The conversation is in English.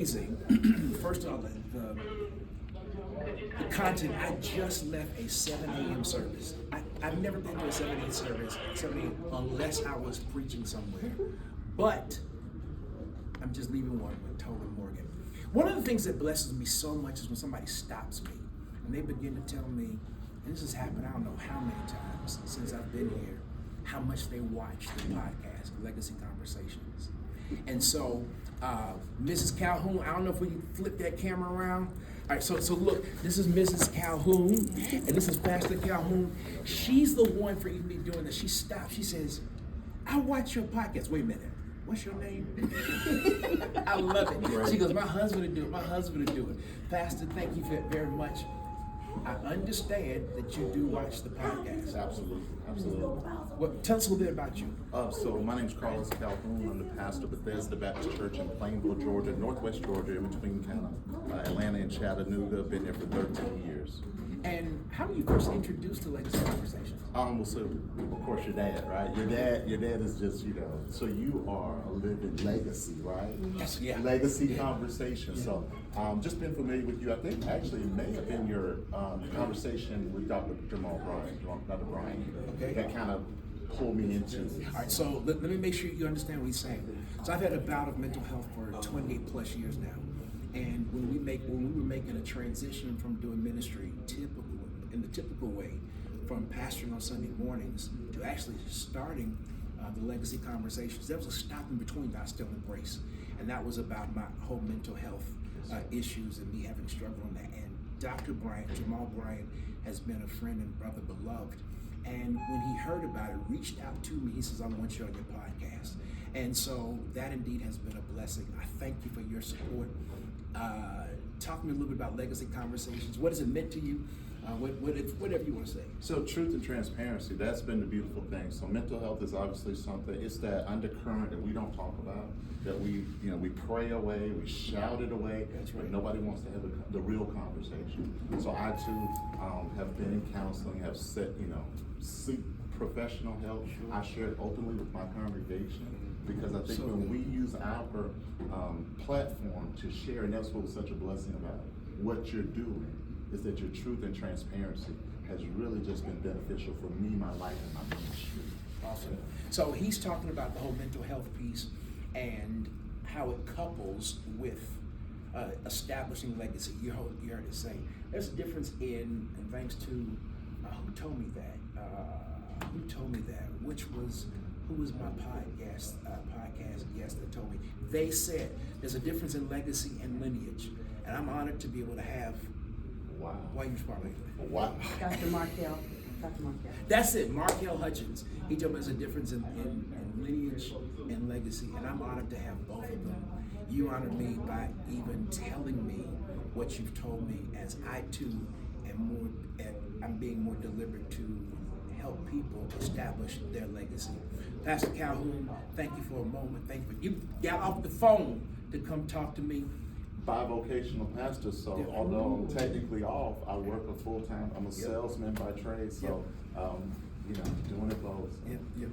amazing. First of all, the content. I just left a 7 a.m. service. I've never been to a 7 a.m. service, 7 a.m. unless I was preaching somewhere. But I'm just leaving one with Total Morgan. One of the things that blesses me so much is when somebody stops me and they begin to tell me, and this has happened I don't know how many times since I've been here, how much they watch the podcast, Legacy Conversations. And so, Mrs. Calhoun, I don't know if we can flip that camera around. All right, so look, this is Mrs. Calhoun, and this is Pastor Calhoun. She's the one for even me doing this. She stopped, she says, I watch your podcast. Wait a minute, what's your name? I love it. She goes, my husband will do it, my husband will do it. Pastor, thank you very much. I understand that you do watch the podcast. Absolutely, absolutely. Well, tell us a little bit about you. So my name's Carlos Calhoun. I'm the pastor of Bethesda Baptist Church in Plainville, Georgia, Northwest Georgia, in between kind of Atlanta and Chattanooga. Been here for 13 years. And how were you first introduced to Legacy Conversations? Well, so of course your dad, right? Your dad is just, so you are a living legacy, right? Yes, yeah. Legacy conversation. Yeah. So just been familiar with you. I think actually it may have been your conversation with Dr. Dr. Brian, okay, that kind of pulled me into this. All right, so let me make sure you understand what he's saying. So I've had a bout of mental health for 28 plus years now. And when we were making a transition from doing ministry in the typical way, from pastoring on Sunday mornings to actually starting the Legacy Conversations, there was a stop in between that I still embrace, and that was about my whole mental health issues and me having struggled on that. And Dr. Bryant, Jamal Bryant, has been a friend and brother beloved. And when he heard about it, reached out to me. He says, I want you on your podcast. And so that indeed has been a blessing. I thank you for your support. Talk to me a little bit about Legacy Conversations. What has it meant to you? Whatever you want to say. So truth and transparency, that's been the beautiful thing. So mental health is obviously something, it's that undercurrent that we don't talk about, that we pray away, we shout it away, that's right, but nobody wants to have the real conversation. So I too have been in counseling, have seek professional help. Sure. I share it openly with my congregation because I think when we use our platform to share, and that's what was such a blessing about what you're doing, is that your truth and transparency has really just been beneficial for me, my life, and my ministry. Awesome. So he's talking about the whole mental health piece and how it couples with establishing legacy. You heard it say there's a difference in, and thanks to who told me that? Who was my podcast guest that told me? They said there's a difference in legacy and lineage, and I'm honored to be able to have. Wow. Why you smart like that? Wow. Dr. Markel. That's it, Markel Hutchins. He told me there's a difference in lineage and legacy, and I'm honored to have both of them. You honored me by even telling me what you've told me, as I too I'm being more deliberate to help people establish their legacy. Pastor Calhoun, thank you for a moment. Thank you. You got off the phone to come talk to me. Bivocational pastor, so although I'm technically off, I work a full-time, I'm a salesman by trade, so doing it both. So. Yep.